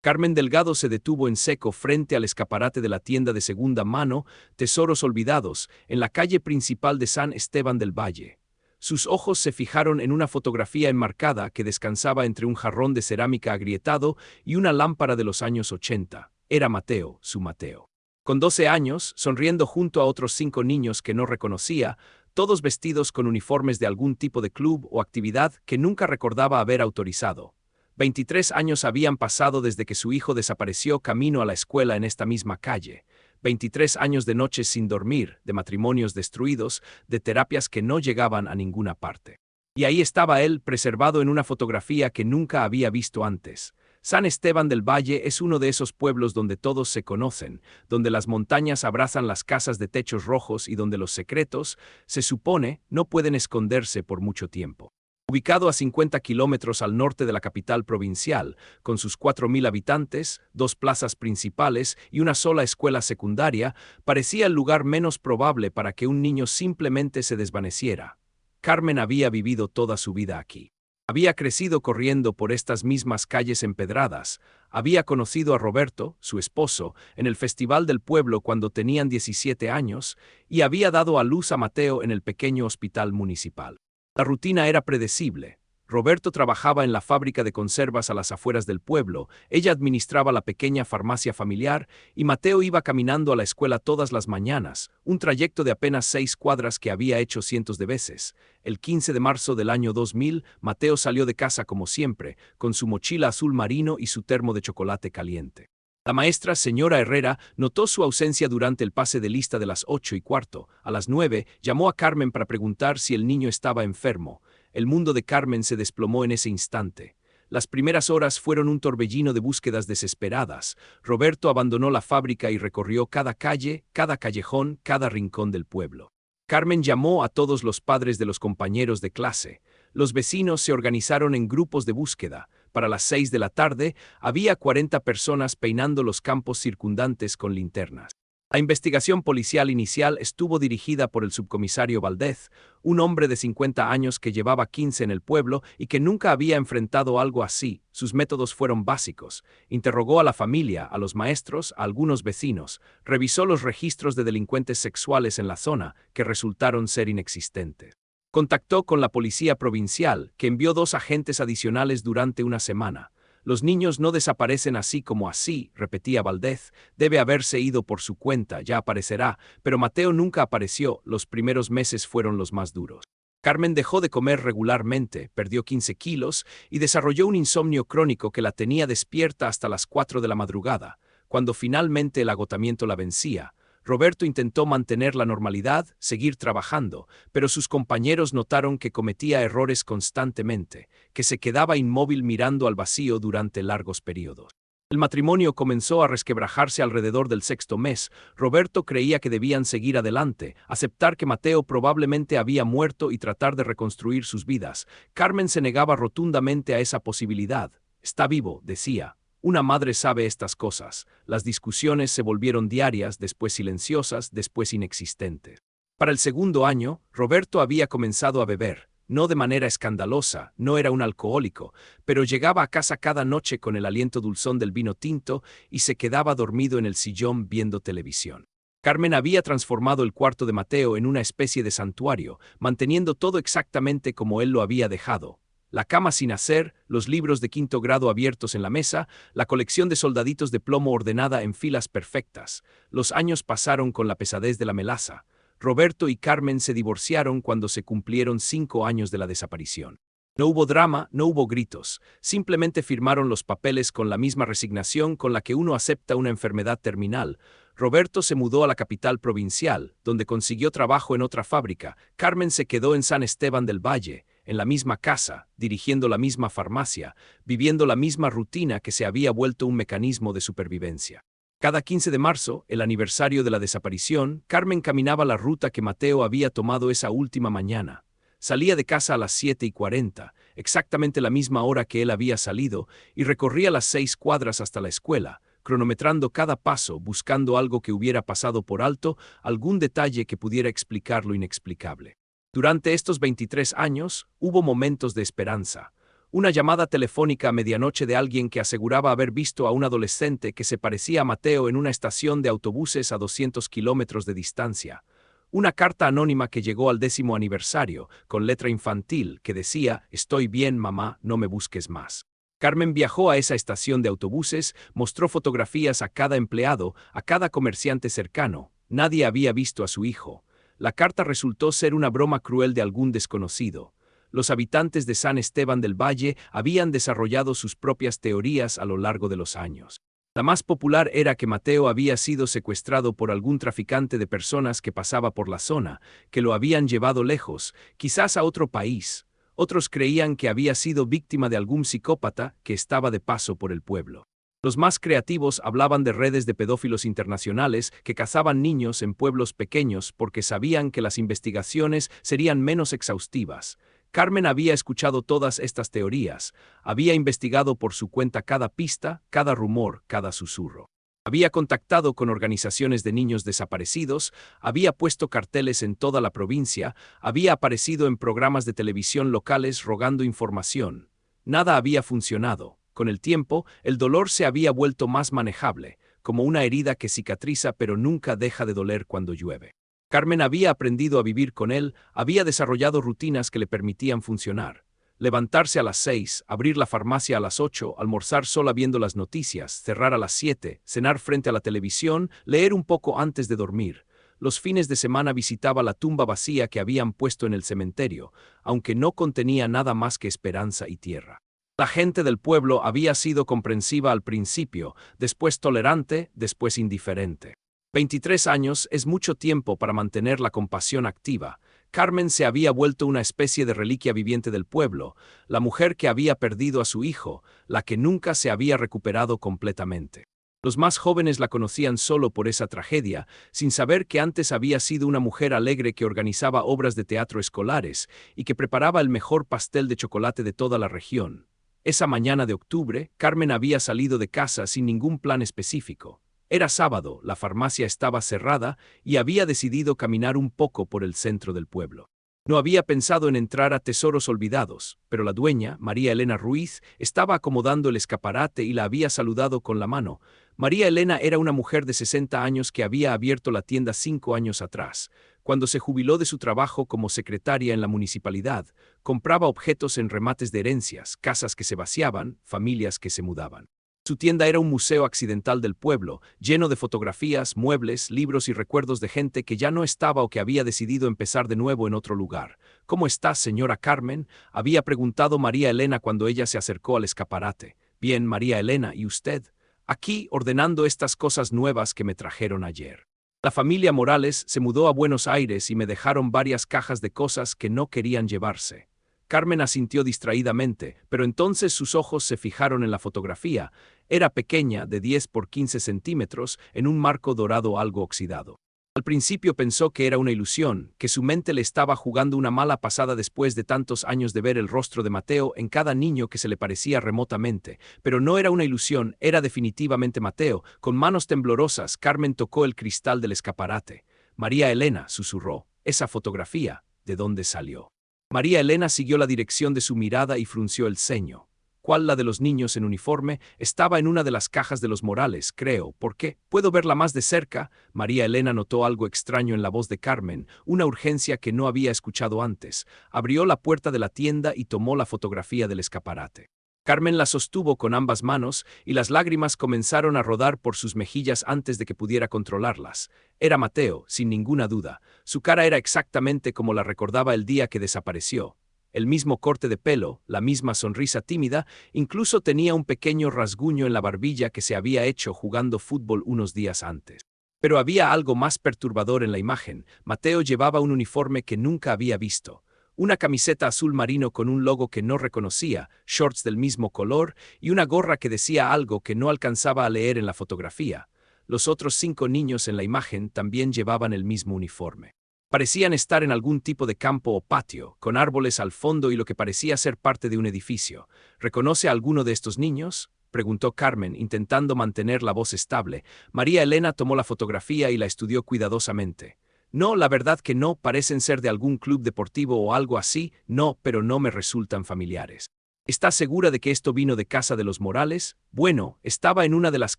Carmen Delgado se detuvo en seco frente al escaparate de la tienda de segunda mano Tesoros Olvidados, en la calle principal de San Esteban del Valle. Sus ojos se fijaron en una fotografía enmarcada que descansaba entre un jarrón de cerámica agrietado y una lámpara de los años 80. Era Mateo, su Mateo. Con 12 años, sonriendo junto a otros 5 niños que no reconocía, todos vestidos con uniformes de algún tipo de club o actividad que nunca recordaba haber autorizado. 23 años habían pasado desde que su hijo desapareció camino a la escuela en esta misma calle. 23 años de noches sin dormir, de matrimonios destruidos, de terapias que no llegaban a ninguna parte. Y ahí estaba él, preservado en una fotografía que nunca había visto antes. San Esteban del Valle es uno de esos pueblos donde todos se conocen, donde las montañas abrazan las casas de techos rojos y donde los secretos, se supone, no pueden esconderse por mucho tiempo. Ubicado a 50 kilómetros al norte de la capital provincial, con sus 4.000 habitantes, 2 plazas principales y una sola escuela secundaria, parecía el lugar menos probable para que un niño simplemente se desvaneciera. Carmen había vivido toda su vida aquí. Había crecido corriendo por estas mismas calles empedradas. Había conocido a Roberto, su esposo, en el festival del pueblo cuando tenían 17 años, y había dado a luz a Mateo en el pequeño hospital municipal. La rutina era predecible. Roberto trabajaba en la fábrica de conservas a las afueras del pueblo, ella administraba la pequeña farmacia familiar y Mateo iba caminando a la escuela todas las mañanas, un trayecto de apenas 6 cuadras que había hecho cientos de veces. El 15 de marzo del año 2000, Mateo salió de casa como siempre, con su mochila azul marino y su termo de chocolate caliente. La maestra, señora Herrera, notó su ausencia durante el pase de lista de las 8:15. A las 9, llamó a Carmen para preguntar si el niño estaba enfermo. El mundo de Carmen se desplomó en ese instante. Las primeras horas fueron un torbellino de búsquedas desesperadas. Roberto abandonó la fábrica y recorrió cada calle, cada callejón, cada rincón del pueblo. Carmen llamó a todos los padres de los compañeros de clase. Los vecinos se organizaron en grupos de búsqueda. Para las 6 de la tarde, había 40 personas peinando los campos circundantes con linternas. La investigación policial inicial estuvo dirigida por el subcomisario Valdez, un hombre de 50 años que llevaba 15 en el pueblo y que nunca había enfrentado algo así. Sus métodos fueron básicos. Interrogó a la familia, a los maestros, a algunos vecinos. Revisó los registros de delincuentes sexuales en la zona, que resultaron ser inexistentes. Contactó con la policía provincial, que envió 2 agentes adicionales durante una semana. Los niños no desaparecen así como así, repetía Valdez, debe haberse ido por su cuenta, ya aparecerá, pero Mateo nunca apareció, los primeros meses fueron los más duros. Carmen dejó de comer regularmente, perdió 15 kilos y desarrolló un insomnio crónico que la tenía despierta hasta las 4 de la madrugada. Cuando finalmente el agotamiento la vencía, Roberto intentó mantener la normalidad, seguir trabajando, pero sus compañeros notaron que cometía errores constantemente, que se quedaba inmóvil mirando al vacío durante largos periodos. El matrimonio comenzó a resquebrajarse alrededor del 6º mes. Roberto creía que debían seguir adelante, aceptar que Mateo probablemente había muerto y tratar de reconstruir sus vidas. Carmen se negaba rotundamente a esa posibilidad. Está vivo, decía. Una madre sabe estas cosas. Las discusiones se volvieron diarias, después silenciosas, después inexistentes. Para el 2.º año, Roberto había comenzado a beber. No de manera escandalosa, no era un alcohólico, pero llegaba a casa cada noche con el aliento dulzón del vino tinto y se quedaba dormido en el sillón viendo televisión. Carmen había transformado el cuarto de Mateo en una especie de santuario, manteniendo todo exactamente como él lo había dejado. La cama sin hacer, los libros de 5º grado abiertos en la mesa, la colección de soldaditos de plomo ordenada en filas perfectas. Los años pasaron con la pesadez de la melaza. Roberto y Carmen se divorciaron cuando se cumplieron 5 años de la desaparición. No hubo drama, no hubo gritos. Simplemente firmaron los papeles con la misma resignación con la que uno acepta una enfermedad terminal. Roberto se mudó a la capital provincial, donde consiguió trabajo en otra fábrica. Carmen se quedó en San Esteban del Valle, en la misma casa, dirigiendo la misma farmacia, viviendo la misma rutina que se había vuelto un mecanismo de supervivencia. Cada 15 de marzo, el aniversario de la desaparición, Carmen caminaba la ruta que Mateo había tomado esa última mañana. Salía de casa a las 7:40, exactamente la misma hora que él había salido, y recorría las 6 cuadras hasta la escuela, cronometrando cada paso, buscando algo que hubiera pasado por alto, algún detalle que pudiera explicar lo inexplicable. Durante estos 23 años, hubo momentos de esperanza. Una llamada telefónica a medianoche de alguien que aseguraba haber visto a un adolescente que se parecía a Mateo en una estación de autobuses a 200 kilómetros de distancia. Una carta anónima que llegó al 10º aniversario, con letra infantil, que decía: «Estoy bien, mamá, no me busques más». Carmen viajó a esa estación de autobuses, mostró fotografías a cada empleado, a cada comerciante cercano. Nadie había visto a su hijo. La carta resultó ser una broma cruel de algún desconocido. Los habitantes de San Esteban del Valle habían desarrollado sus propias teorías a lo largo de los años. La más popular era que Mateo había sido secuestrado por algún traficante de personas que pasaba por la zona, que lo habían llevado lejos, quizás a otro país. Otros creían que había sido víctima de algún psicópata que estaba de paso por el pueblo. Los más creativos hablaban de redes de pedófilos internacionales que cazaban niños en pueblos pequeños porque sabían que las investigaciones serían menos exhaustivas. Carmen había escuchado todas estas teorías, había investigado por su cuenta cada pista, cada rumor, cada susurro. Había contactado con organizaciones de niños desaparecidos, había puesto carteles en toda la provincia, había aparecido en programas de televisión locales rogando información. Nada había funcionado. Con el tiempo, el dolor se había vuelto más manejable, como una herida que cicatriza pero nunca deja de doler cuando llueve. Carmen había aprendido a vivir con él, había desarrollado rutinas que le permitían funcionar. Levantarse a las 6, abrir la farmacia a las 8, almorzar sola viendo las noticias, cerrar a las 7, cenar frente a la televisión, leer un poco antes de dormir. Los fines de semana visitaba la tumba vacía que habían puesto en el cementerio, aunque no contenía nada más que esperanza y tierra. La gente del pueblo había sido comprensiva al principio, después tolerante, después indiferente. 23 años es mucho tiempo para mantener la compasión activa. Carmen se había vuelto una especie de reliquia viviente del pueblo, la mujer que había perdido a su hijo, la que nunca se había recuperado completamente. Los más jóvenes la conocían solo por esa tragedia, sin saber que antes había sido una mujer alegre que organizaba obras de teatro escolares y que preparaba el mejor pastel de chocolate de toda la región. Esa mañana de octubre, Carmen había salido de casa sin ningún plan específico. Era sábado, la farmacia estaba cerrada y había decidido caminar un poco por el centro del pueblo. No había pensado en entrar a Tesoros Olvidados, pero la dueña, María Elena Ruiz, estaba acomodando el escaparate y la había saludado con la mano. María Elena era una mujer de 60 años que había abierto la tienda 5 años atrás. Cuando se jubiló de su trabajo como secretaria en la municipalidad, compraba objetos en remates de herencias, casas que se vaciaban, familias que se mudaban. Su tienda era un museo accidental del pueblo, lleno de fotografías, muebles, libros y recuerdos de gente que ya no estaba o que había decidido empezar de nuevo en otro lugar. «¿Cómo está, señora Carmen?», había preguntado María Elena cuando ella se acercó al escaparate. «Bien, María Elena, ¿y usted?». «Aquí, ordenando estas cosas nuevas que me trajeron ayer». La familia Morales se mudó a Buenos Aires y me dejaron varias cajas de cosas que no querían llevarse. Carmen asintió distraídamente, pero entonces sus ojos se fijaron en la fotografía. Era pequeña, de 10 por 15 centímetros, en un marco dorado algo oxidado. Al principio pensó que era una ilusión, que su mente le estaba jugando una mala pasada después de tantos años de ver el rostro de Mateo en cada niño que se le parecía remotamente. Pero no era una ilusión, era definitivamente Mateo. Con manos temblorosas, Carmen tocó el cristal del escaparate. «María Elena», susurró, «esa fotografía, ¿de dónde salió?». María Elena siguió la dirección de su mirada y frunció el ceño. ¿Cuál? La de los niños en uniforme. Estaba en una de las cajas de los Morales, creo. ¿Por qué? ¿Puedo verla más de cerca? María Elena notó algo extraño en la voz de Carmen, una urgencia que no había escuchado antes. Abrió la puerta de la tienda y tomó la fotografía del escaparate. Carmen la sostuvo con ambas manos y las lágrimas comenzaron a rodar por sus mejillas antes de que pudiera controlarlas. Era Mateo, sin ninguna duda. Su cara era exactamente como la recordaba el día que desapareció. El mismo corte de pelo, la misma sonrisa tímida, incluso tenía un pequeño rasguño en la barbilla que se había hecho jugando fútbol unos días antes. Pero había algo más perturbador en la imagen. Mateo llevaba un uniforme que nunca había visto. Una camiseta azul marino con un logo que no reconocía, shorts del mismo color y una gorra que decía algo que no alcanzaba a leer en la fotografía. Los otros 5 niños en la imagen también llevaban el mismo uniforme. Parecían estar en algún tipo de campo o patio, con árboles al fondo y lo que parecía ser parte de un edificio. ¿Reconoce a alguno de estos niños?, preguntó Carmen, intentando mantener la voz estable. María Elena tomó la fotografía y la estudió cuidadosamente. «No, la verdad que no, parecen ser de algún club deportivo o algo así, no, pero no me resultan familiares». ¿Estás segura de que esto vino de casa de los Morales? Bueno, estaba en una de las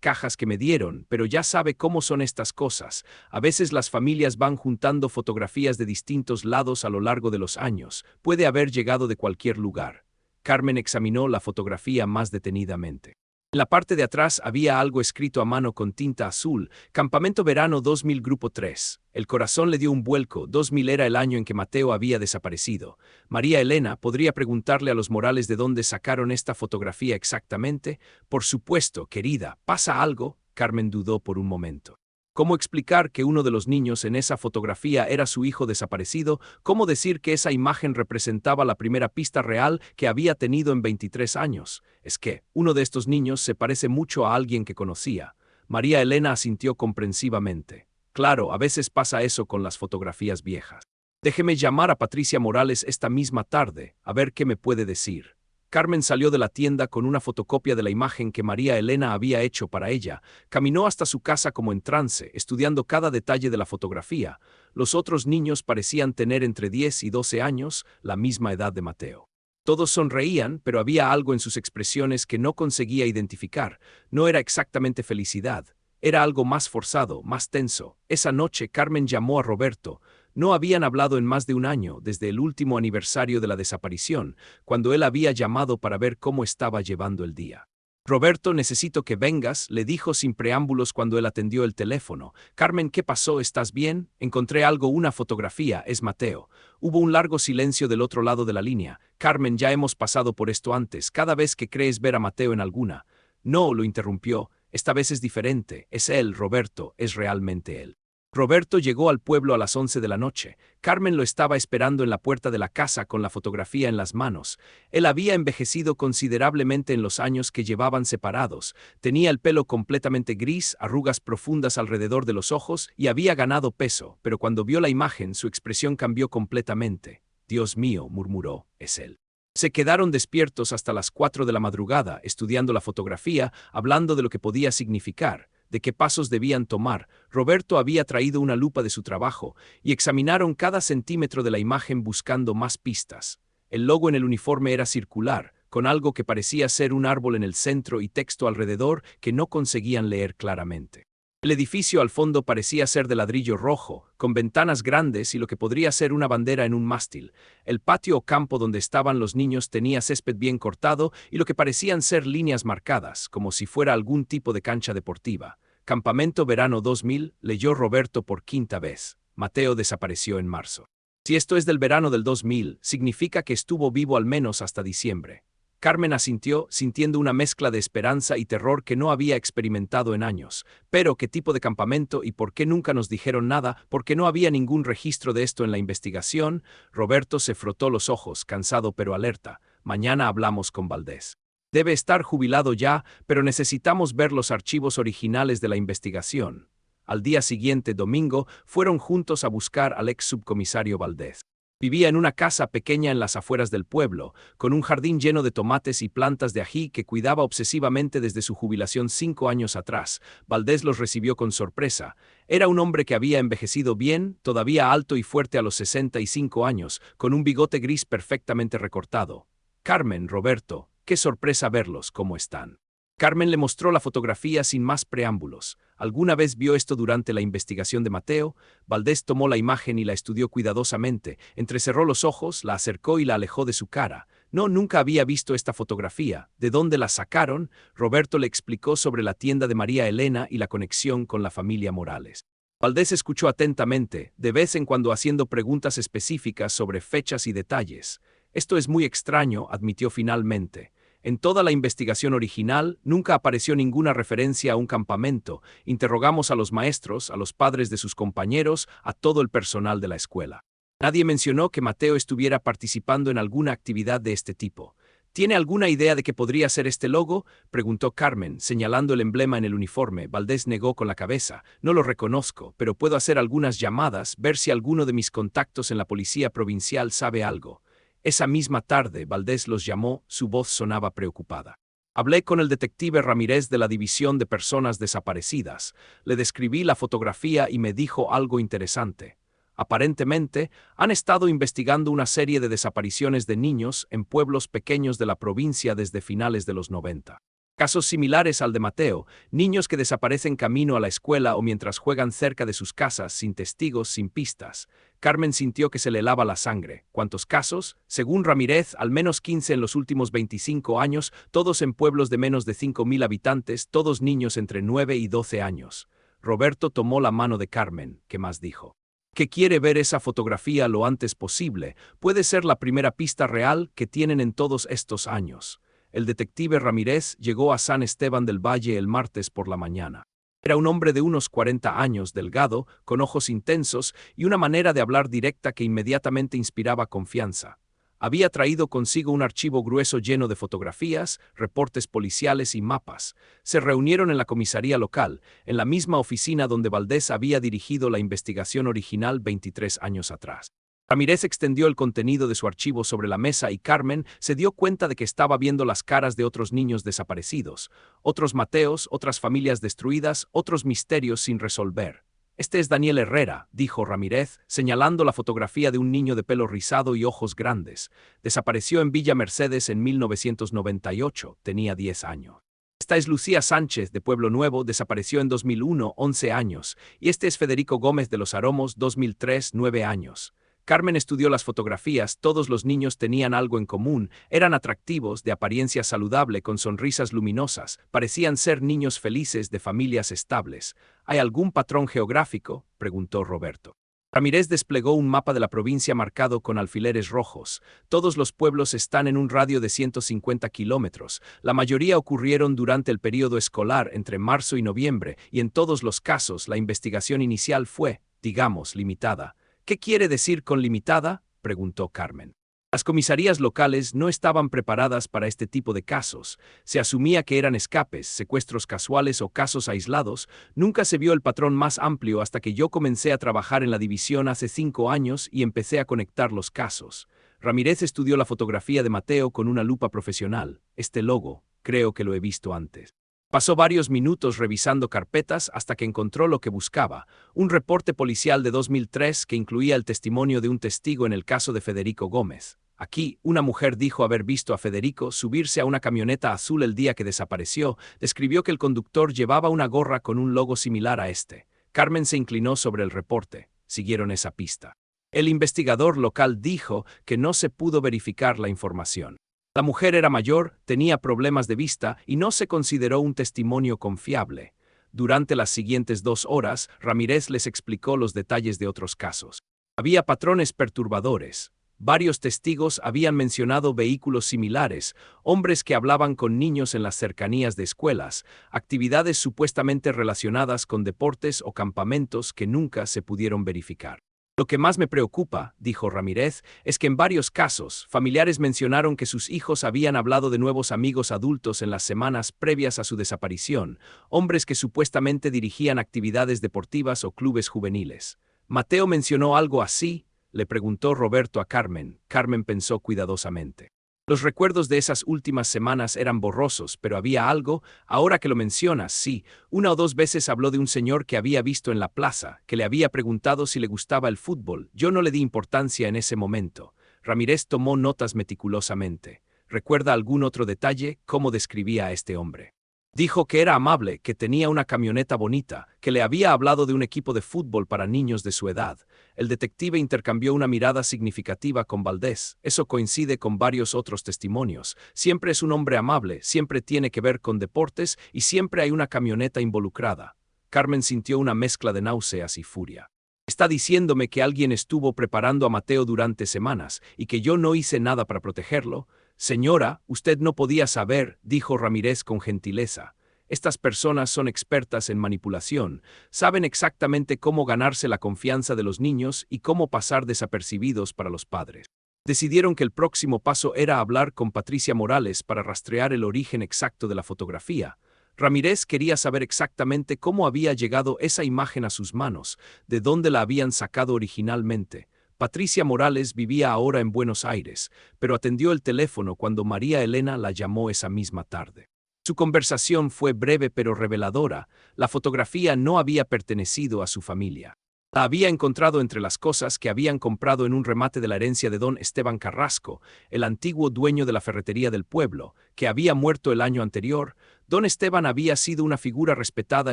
cajas que me dieron, pero ya sabe cómo son estas cosas. A veces las familias van juntando fotografías de distintos lados a lo largo de los años. Puede haber llegado de cualquier lugar. Carmen examinó la fotografía más detenidamente. En la parte de atrás había algo escrito a mano con tinta azul: Campamento Verano 2000 Grupo 3. El corazón le dio un vuelco. 2000 era el año en que Mateo había desaparecido. María Elena podría preguntarle a los Morales de dónde sacaron esta fotografía exactamente. Por supuesto, querida, ¿pasa algo? Carmen dudó por un momento. ¿Cómo explicar que uno de los niños en esa fotografía era su hijo desaparecido? ¿Cómo decir que esa imagen representaba la primera pista real que había tenido en 23 años? Es que uno de estos niños se parece mucho a alguien que conocía. María Elena asintió comprensivamente. Claro, a veces pasa eso con las fotografías viejas. Déjeme llamar a Patricia Morales esta misma tarde, a ver qué me puede decir. Carmen salió de la tienda con una fotocopia de la imagen que María Elena había hecho para ella. Caminó hasta su casa como en trance, estudiando cada detalle de la fotografía. Los otros niños parecían tener entre 10 y 12 años, la misma edad de Mateo. Todos sonreían, pero había algo en sus expresiones que no conseguía identificar. No era exactamente felicidad. Era algo más forzado, más tenso. Esa noche Carmen llamó a Roberto. No habían hablado en más de un año, desde el último aniversario de la desaparición, cuando él había llamado para ver cómo estaba llevando el día. Roberto, necesito que vengas, le dijo sin preámbulos cuando él atendió el teléfono. Carmen, ¿qué pasó? ¿Estás bien? Encontré algo, una fotografía, es Mateo. Hubo un largo silencio del otro lado de la línea. Carmen, ya hemos pasado por esto antes, cada vez que crees ver a Mateo en alguna. No, lo interrumpió, esta vez es diferente, es él, Roberto, es realmente él. Roberto llegó al pueblo a las 11 de la noche. Carmen lo estaba esperando en la puerta de la casa con la fotografía en las manos. Él había envejecido considerablemente en los años que llevaban separados. Tenía el pelo completamente gris, arrugas profundas alrededor de los ojos y había ganado peso, pero cuando vio la imagen su expresión cambió completamente. Dios mío, murmuró, es él. Se quedaron despiertos hasta las 4 de la madrugada, estudiando la fotografía, hablando de lo que podía significar, de qué pasos debían tomar. Roberto había traído una lupa de su trabajo y examinaron cada centímetro de la imagen buscando más pistas. El logo en el uniforme era circular, con algo que parecía ser un árbol en el centro y texto alrededor que no conseguían leer claramente. El edificio al fondo parecía ser de ladrillo rojo, con ventanas grandes y lo que podría ser una bandera en un mástil. El patio o campo donde estaban los niños tenía césped bien cortado y lo que parecían ser líneas marcadas, como si fuera algún tipo de cancha deportiva. Campamento Verano 2000, leyó Roberto por quinta vez. Mateo desapareció en marzo. Si esto es del verano del 2000, significa que estuvo vivo al menos hasta diciembre. Carmen asintió, sintiendo una mezcla de esperanza y terror que no había experimentado en años. Pero, ¿qué tipo de campamento y por qué nunca nos dijeron nada? ¿Por qué no había ningún registro de esto en la investigación? Roberto se frotó los ojos, cansado pero alerta. Mañana hablamos con Valdés. Debe estar jubilado ya, pero necesitamos ver los archivos originales de la investigación. Al día siguiente, domingo, fueron juntos a buscar al ex subcomisario Valdés. Vivía en una casa pequeña en las afueras del pueblo, con un jardín lleno de tomates y plantas de ají que cuidaba obsesivamente desde su jubilación 5 años atrás. Valdés los recibió con sorpresa. Era un hombre que había envejecido bien, todavía alto y fuerte a los 65 años, con un bigote gris perfectamente recortado. Carmen, Roberto, qué sorpresa verlos, ¿cómo están? Carmen le mostró la fotografía sin más preámbulos. ¿Alguna vez vio esto durante la investigación de Mateo? Valdés tomó la imagen y la estudió cuidadosamente, entrecerró los ojos, la acercó y la alejó de su cara. No, nunca había visto esta fotografía. ¿De dónde la sacaron? Roberto le explicó sobre la tienda de María Elena y la conexión con la familia Morales. Valdés escuchó atentamente, de vez en cuando haciendo preguntas específicas sobre fechas y detalles. Esto es muy extraño, admitió finalmente. En toda la investigación original nunca apareció ninguna referencia a un campamento. Interrogamos a los maestros, a los padres de sus compañeros, a todo el personal de la escuela. Nadie mencionó que Mateo estuviera participando en alguna actividad de este tipo. ¿Tiene alguna idea de qué podría ser este logo?, preguntó Carmen, señalando el emblema en el uniforme. Valdés negó con la cabeza. No lo reconozco, pero puedo hacer algunas llamadas, ver si alguno de mis contactos en la policía provincial sabe algo. Esa misma tarde, Valdés los llamó, su voz sonaba preocupada. Hablé con el detective Ramírez de la División de Personas Desaparecidas. Le describí la fotografía y me dijo algo interesante. Aparentemente, han estado investigando una serie de desapariciones de niños en pueblos pequeños de la provincia desde finales de los 90. Casos similares al de Mateo, niños que desaparecen camino a la escuela o mientras juegan cerca de sus casas, sin testigos, sin pistas. Carmen sintió que se le helaba la sangre. ¿Cuántos casos? Según Ramírez, al menos 15 en los últimos 25 años, todos en pueblos de menos de 5.000 habitantes, todos niños entre 9 y 12 años. Roberto tomó la mano de Carmen, que más dijo. Que quiere ver esa fotografía lo antes posible. Puede ser la primera pista real que tienen en todos estos años. El detective Ramírez llegó a San Esteban del Valle el martes por la mañana. Era un hombre de unos 40 años, delgado, con ojos intensos y una manera de hablar directa que inmediatamente inspiraba confianza. Había traído consigo un archivo grueso lleno de fotografías, reportes policiales y mapas. Se reunieron en la comisaría local, en la misma oficina donde Valdés había dirigido la investigación original 23 años atrás. Ramírez extendió el contenido de su archivo sobre la mesa y Carmen se dio cuenta de que estaba viendo las caras de otros niños desaparecidos, otros Mateos, otras familias destruidas, otros misterios sin resolver. Este es Daniel Herrera, dijo Ramírez, señalando la fotografía de un niño de pelo rizado y ojos grandes. Desapareció en Villa Mercedes en 1998, tenía 10 años. Esta es Lucía Sánchez, de Pueblo Nuevo, desapareció en 2001, 11 años, y este es Federico Gómez de los Aromos, 2003, 9 años. Carmen estudió las fotografías, todos los niños tenían algo en común, eran atractivos, de apariencia saludable, con sonrisas luminosas, parecían ser niños felices de familias estables. ¿Hay algún patrón geográfico?, preguntó Roberto. Ramírez desplegó un mapa de la provincia marcado con alfileres rojos. Todos los pueblos están en un radio de 150 kilómetros. La mayoría ocurrieron durante el período escolar entre marzo y noviembre, y en todos los casos la investigación inicial fue, digamos, limitada. ¿Qué quiere decir con limitada?, preguntó Carmen. Las comisarías locales no estaban preparadas para este tipo de casos. Se asumía que eran escapes, secuestros casuales o casos aislados. Nunca se vio el patrón más amplio hasta que yo comencé a trabajar en la división hace 5 años y empecé a conectar los casos. Ramírez estudió la fotografía de Mateo con una lupa profesional. Este logo, creo que lo he visto antes. Pasó varios minutos revisando carpetas hasta que encontró lo que buscaba, un reporte policial de 2003 que incluía el testimonio de un testigo en el caso de Federico Gómez. Aquí, una mujer dijo haber visto a Federico subirse a una camioneta azul el día que desapareció, describió que el conductor llevaba una gorra con un logo similar a este. Carmen se inclinó sobre el reporte. Siguieron esa pista. El investigador local dijo que no se pudo verificar la información. La mujer era mayor, tenía problemas de vista y no se consideró un testimonio confiable. Durante las siguientes 2 horas, Ramírez les explicó los detalles de otros casos. Había patrones perturbadores. Varios testigos habían mencionado vehículos similares, hombres que hablaban con niños en las cercanías de escuelas, actividades supuestamente relacionadas con deportes o campamentos que nunca se pudieron verificar. Lo que más me preocupa, dijo Ramírez, es que en varios casos, familiares mencionaron que sus hijos habían hablado de nuevos amigos adultos en las semanas previas a su desaparición, hombres que supuestamente dirigían actividades deportivas o clubes juveniles. ¿Mateo mencionó algo así?, le preguntó Roberto a Carmen. Carmen pensó cuidadosamente. Los recuerdos de esas últimas semanas eran borrosos, pero había algo, ahora que lo mencionas, sí. 1 o 2 veces habló de un señor que había visto en la plaza, que le había preguntado si le gustaba el fútbol. Yo no le di importancia en ese momento. Ramírez tomó notas meticulosamente. ¿Recuerda algún otro detalle? ¿Cómo describía a este hombre? Dijo que era amable, que tenía una camioneta bonita, que le había hablado de un equipo de fútbol para niños de su edad. El detective intercambió una mirada significativa con Valdés. Eso coincide con varios otros testimonios. Siempre es un hombre amable, siempre tiene que ver con deportes y siempre hay una camioneta involucrada. Carmen sintió una mezcla de náuseas y furia. Está diciéndome que alguien estuvo preparando a Mateo durante semanas y que yo no hice nada para protegerlo. Señora, usted no podía saber, dijo Ramírez con gentileza. Estas personas son expertas en manipulación, saben exactamente cómo ganarse la confianza de los niños y cómo pasar desapercibidos para los padres. Decidieron que el próximo paso era hablar con Patricia Morales para rastrear el origen exacto de la fotografía. Ramírez quería saber exactamente cómo había llegado esa imagen a sus manos, de dónde la habían sacado originalmente. Patricia Morales vivía ahora en Buenos Aires, pero atendió el teléfono cuando María Elena la llamó esa misma tarde. Su conversación fue breve pero reveladora. La fotografía no había pertenecido a su familia. La había encontrado entre las cosas que habían comprado en un remate de la herencia de don Esteban Carrasco, el antiguo dueño de la ferretería del pueblo, que había muerto el año anterior. Don Esteban había sido una figura respetada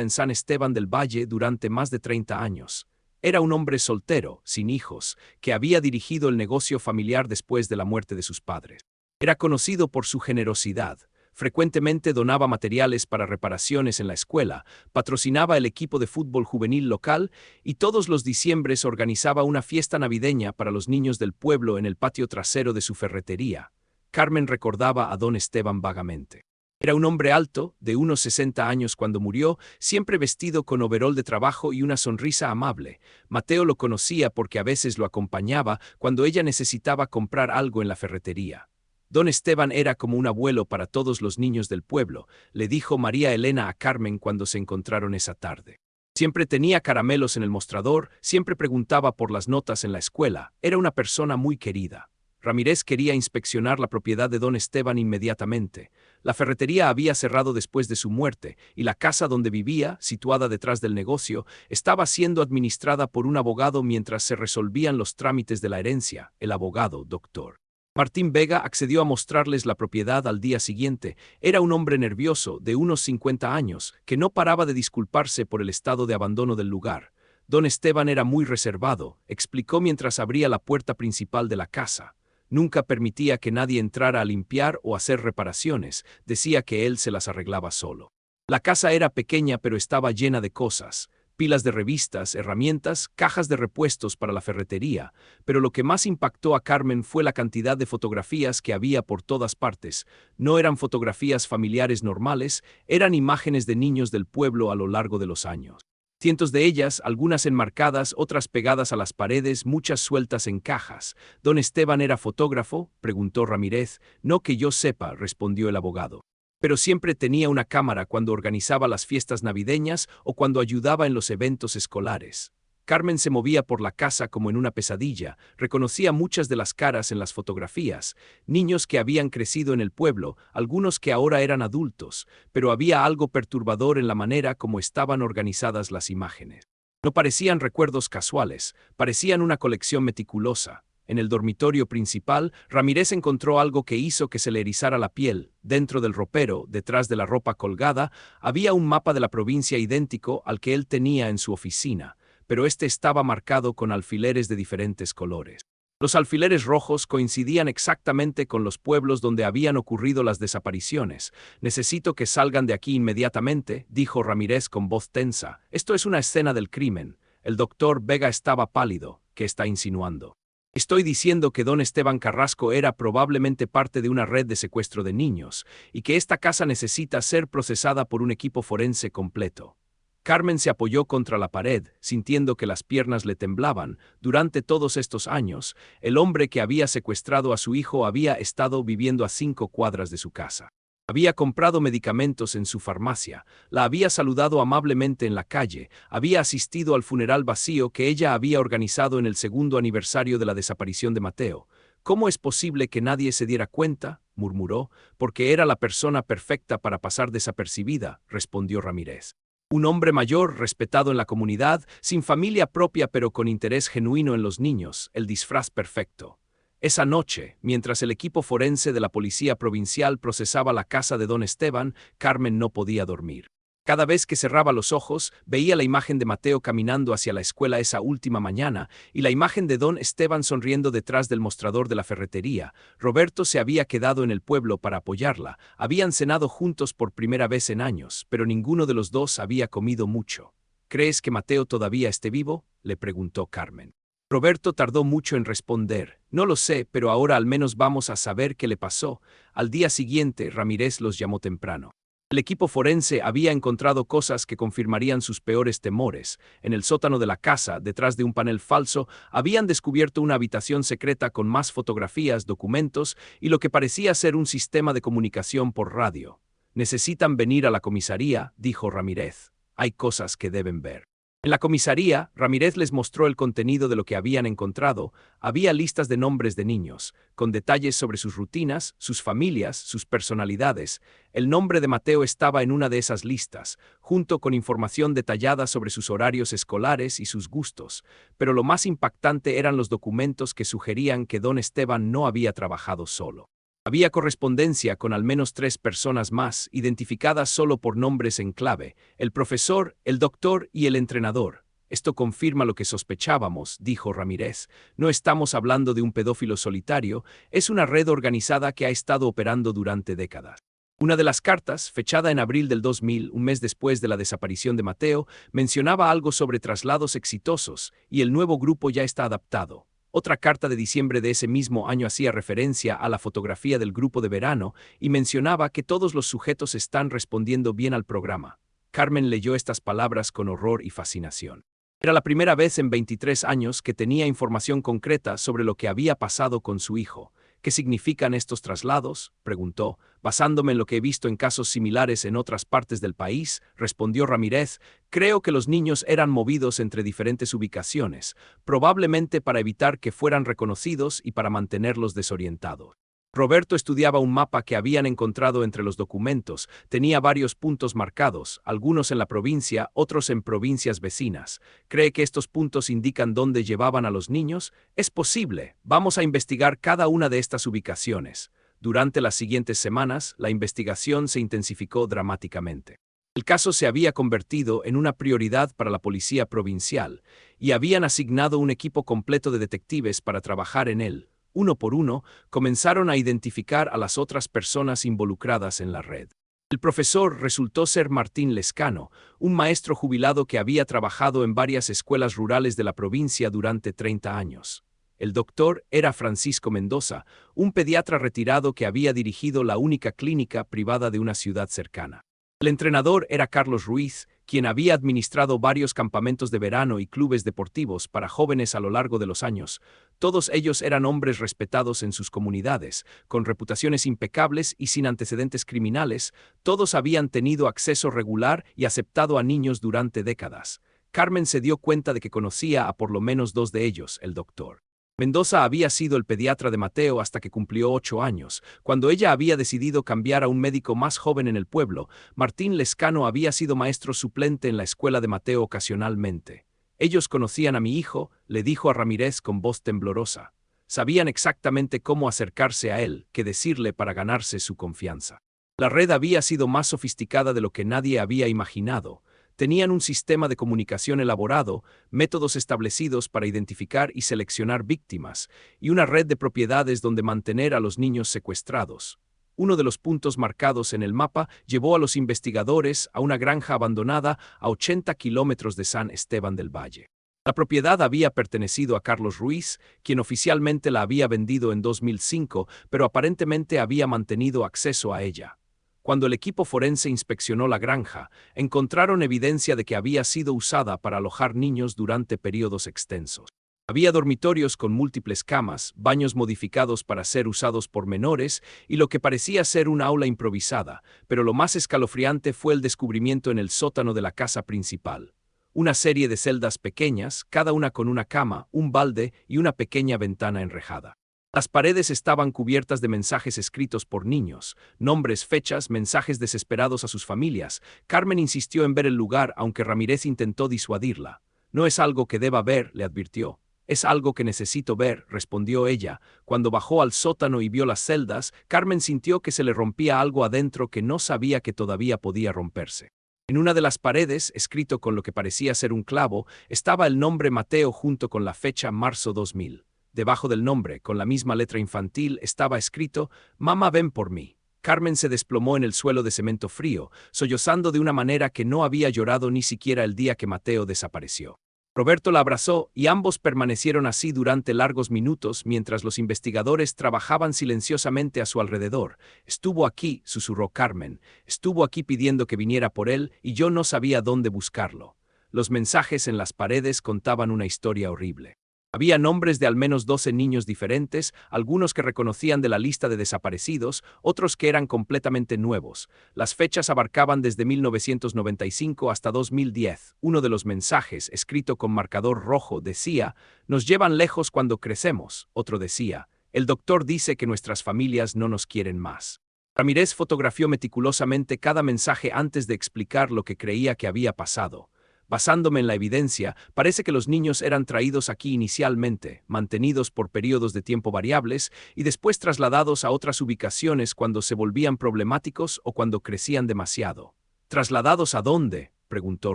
en San Esteban del Valle durante más de 30 años. Era un hombre soltero, sin hijos, que había dirigido el negocio familiar después de la muerte de sus padres. Era conocido por su generosidad. Frecuentemente donaba materiales para reparaciones en la escuela, patrocinaba el equipo de fútbol juvenil local y todos los diciembres organizaba una fiesta navideña para los niños del pueblo en el patio trasero de su ferretería. Carmen recordaba a don Esteban vagamente. Era un hombre alto, de unos 60 años cuando murió, siempre vestido con overol de trabajo y una sonrisa amable. Mateo lo conocía porque a veces lo acompañaba cuando ella necesitaba comprar algo en la ferretería. Don Esteban era como un abuelo para todos los niños del pueblo, le dijo María Elena a Carmen cuando se encontraron esa tarde. Siempre tenía caramelos en el mostrador, siempre preguntaba por las notas en la escuela, era una persona muy querida. Ramírez quería inspeccionar la propiedad de don Esteban inmediatamente. La ferretería había cerrado después de su muerte, y la casa donde vivía, situada detrás del negocio, estaba siendo administrada por un abogado mientras se resolvían los trámites de la herencia, el abogado, Dr. Martín Vega accedió a mostrarles la propiedad al día siguiente. Era un hombre nervioso, de unos 50 años, que no paraba de disculparse por el estado de abandono del lugar. Don Esteban era muy reservado, explicó mientras abría la puerta principal de la casa. Nunca permitía que nadie entrara a limpiar o hacer reparaciones, decía que él se las arreglaba solo. La casa era pequeña pero estaba llena de cosas. Pilas de revistas, herramientas, cajas de repuestos para la ferretería, pero lo que más impactó a Carmen fue la cantidad de fotografías que había por todas partes. No eran fotografías familiares normales, eran imágenes de niños del pueblo a lo largo de los años. Cientos de ellas, algunas enmarcadas, otras pegadas a las paredes, muchas sueltas en cajas. ¿Don Esteban era fotógrafo?, preguntó Ramírez. No que yo sepa, respondió el abogado. Pero siempre tenía una cámara cuando organizaba las fiestas navideñas o cuando ayudaba en los eventos escolares. Carmen se movía por la casa como en una pesadilla, reconocía muchas de las caras en las fotografías, niños que habían crecido en el pueblo, algunos que ahora eran adultos, pero había algo perturbador en la manera como estaban organizadas las imágenes. No parecían recuerdos casuales, parecían una colección meticulosa. En el dormitorio principal, Ramírez encontró algo que hizo que se le erizara la piel. Dentro del ropero, detrás de la ropa colgada, había un mapa de la provincia idéntico al que él tenía en su oficina, pero este estaba marcado con alfileres de diferentes colores. Los alfileres rojos coincidían exactamente con los pueblos donde habían ocurrido las desapariciones. Necesito que salgan de aquí inmediatamente, dijo Ramírez con voz tensa. Esto es una escena del crimen. El doctor Vega estaba pálido. ¿Qué está insinuando? Estoy diciendo que don Esteban Carrasco era probablemente parte de una red de secuestro de niños y que esta casa necesita ser procesada por un equipo forense completo. Carmen se apoyó contra la pared, sintiendo que las piernas le temblaban. Durante todos estos años, el hombre que había secuestrado a su hijo había estado viviendo a 5 cuadras de su casa. Había comprado medicamentos en su farmacia, la había saludado amablemente en la calle, había asistido al funeral vacío que ella había organizado en el 2º aniversario de la desaparición de Mateo. ¿Cómo es posible que nadie se diera cuenta?, murmuró. Porque era la persona perfecta para pasar desapercibida, respondió Ramírez. Un hombre mayor, respetado en la comunidad, sin familia propia pero con interés genuino en los niños, el disfraz perfecto. Esa noche, mientras el equipo forense de la Policía Provincial procesaba la casa de don Esteban, Carmen no podía dormir. Cada vez que cerraba los ojos, veía la imagen de Mateo caminando hacia la escuela esa última mañana y la imagen de don Esteban sonriendo detrás del mostrador de la ferretería. Roberto se había quedado en el pueblo para apoyarla. Habían cenado juntos por primera vez en años, pero ninguno de los dos había comido mucho. ¿Crees que Mateo todavía esté vivo?, le preguntó Carmen. Roberto tardó mucho en responder. No lo sé, pero ahora al menos vamos a saber qué le pasó. Al día siguiente, Ramírez los llamó temprano. El equipo forense había encontrado cosas que confirmarían sus peores temores. En el sótano de la casa, detrás de un panel falso, habían descubierto una habitación secreta con más fotografías, documentos y lo que parecía ser un sistema de comunicación por radio. Necesitan venir a la comisaría, dijo Ramírez. Hay cosas que deben ver. En la comisaría, Ramírez les mostró el contenido de lo que habían encontrado. Había listas de nombres de niños, con detalles sobre sus rutinas, sus familias, sus personalidades. El nombre de Mateo estaba en una de esas listas, junto con información detallada sobre sus horarios escolares y sus gustos. Pero lo más impactante eran los documentos que sugerían que don Esteban no había trabajado solo. Había correspondencia con al menos 3 personas más, identificadas solo por nombres en clave: el profesor, el doctor y el entrenador. Esto confirma lo que sospechábamos, dijo Ramírez. No estamos hablando de un pedófilo solitario, es una red organizada que ha estado operando durante décadas. Una de las cartas, fechada en abril del 2000, un mes después de la desaparición de Mateo, mencionaba algo sobre traslados exitosos, y el nuevo grupo ya está adaptado. Otra carta de diciembre de ese mismo año hacía referencia a la fotografía del grupo de verano y mencionaba que todos los sujetos están respondiendo bien al programa. Carmen leyó estas palabras con horror y fascinación. Era la primera vez en 23 años que tenía información concreta sobre lo que había pasado con su hijo. ¿Qué significan estos traslados?, preguntó. Basándome en lo que he visto en casos similares en otras partes del país, respondió Ramírez, creo que los niños eran movidos entre diferentes ubicaciones, probablemente para evitar que fueran reconocidos y para mantenerlos desorientados. Roberto estudiaba un mapa que habían encontrado entre los documentos. Tenía varios puntos marcados, algunos en la provincia, otros en provincias vecinas. ¿Cree que estos puntos indican dónde llevaban a los niños? Es posible. Vamos a investigar cada una de estas ubicaciones. Durante las siguientes semanas, la investigación se intensificó dramáticamente. El caso se había convertido en una prioridad para la policía provincial, y habían asignado un equipo completo de detectives para trabajar en él. Uno por uno, comenzaron a identificar a las otras personas involucradas en la red. El profesor resultó ser Martín Lescano, un maestro jubilado que había trabajado en varias escuelas rurales de la provincia durante 30 años. El doctor era Francisco Mendoza, un pediatra retirado que había dirigido la única clínica privada de una ciudad cercana. El entrenador era Carlos Ruiz, quien había administrado varios campamentos de verano y clubes deportivos para jóvenes a lo largo de los años. Todos ellos eran hombres respetados en sus comunidades, con reputaciones impecables y sin antecedentes criminales. Todos habían tenido acceso regular y aceptado a niños durante décadas. Carmen se dio cuenta de que conocía a por lo menos 2 de ellos, el doctor Mendoza había sido el pediatra de Mateo hasta que cumplió 8 años. Cuando ella había decidido cambiar a un médico más joven en el pueblo, Martín Lescano había sido maestro suplente en la escuela de Mateo ocasionalmente. Ellos conocían a mi hijo, le dijo a Ramírez con voz temblorosa. Sabían exactamente cómo acercarse a él, qué decirle para ganarse su confianza. La red había sido más sofisticada de lo que nadie había imaginado. Tenían un sistema de comunicación elaborado, métodos establecidos para identificar y seleccionar víctimas, y una red de propiedades donde mantener a los niños secuestrados. Uno de los puntos marcados en el mapa llevó a los investigadores a una granja abandonada a 80 kilómetros de San Esteban del Valle. La propiedad había pertenecido a Carlos Ruiz, quien oficialmente la había vendido en 2005, pero aparentemente había mantenido acceso a ella. Cuando el equipo forense inspeccionó la granja, encontraron evidencia de que había sido usada para alojar niños durante periodos extensos. Había dormitorios con múltiples camas, baños modificados para ser usados por menores y lo que parecía ser un aula improvisada, pero lo más escalofriante fue el descubrimiento en el sótano de la casa principal. Una serie de celdas pequeñas, cada una con una cama, un balde y una pequeña ventana enrejada. Las paredes estaban cubiertas de mensajes escritos por niños, nombres, fechas, mensajes desesperados a sus familias. Carmen insistió en ver el lugar, aunque Ramírez intentó disuadirla. No es algo que deba ver, le advirtió. Es algo que necesito ver, respondió ella. Cuando bajó al sótano y vio las celdas, Carmen sintió que se le rompía algo adentro que no sabía que todavía podía romperse. En una de las paredes, escrito con lo que parecía ser un clavo, estaba el nombre Mateo junto con la fecha marzo 2000. Debajo del nombre, con la misma letra infantil, estaba escrito, «Mamá, ven por mí». Carmen se desplomó en el suelo de cemento frío, sollozando de una manera que no había llorado ni siquiera el día que Mateo desapareció. Roberto la abrazó y ambos permanecieron así durante largos minutos mientras los investigadores trabajaban silenciosamente a su alrededor. «Estuvo aquí», susurró Carmen, «estuvo aquí pidiendo que viniera por él y yo no sabía dónde buscarlo». Los mensajes en las paredes contaban una historia horrible. Había nombres de al menos 12 niños diferentes, algunos que reconocían de la lista de desaparecidos, otros que eran completamente nuevos. Las fechas abarcaban desde 1995 hasta 2010. Uno de los mensajes, escrito con marcador rojo, decía: "Nos llevan lejos cuando crecemos". Otro decía: "El doctor dice que nuestras familias no nos quieren más". Ramírez fotografió meticulosamente cada mensaje antes de explicar lo que creía que había pasado. Basándome en la evidencia, parece que los niños eran traídos aquí inicialmente, mantenidos por periodos de tiempo variables y después trasladados a otras ubicaciones cuando se volvían problemáticos o cuando crecían demasiado. ¿Trasladados a dónde?, preguntó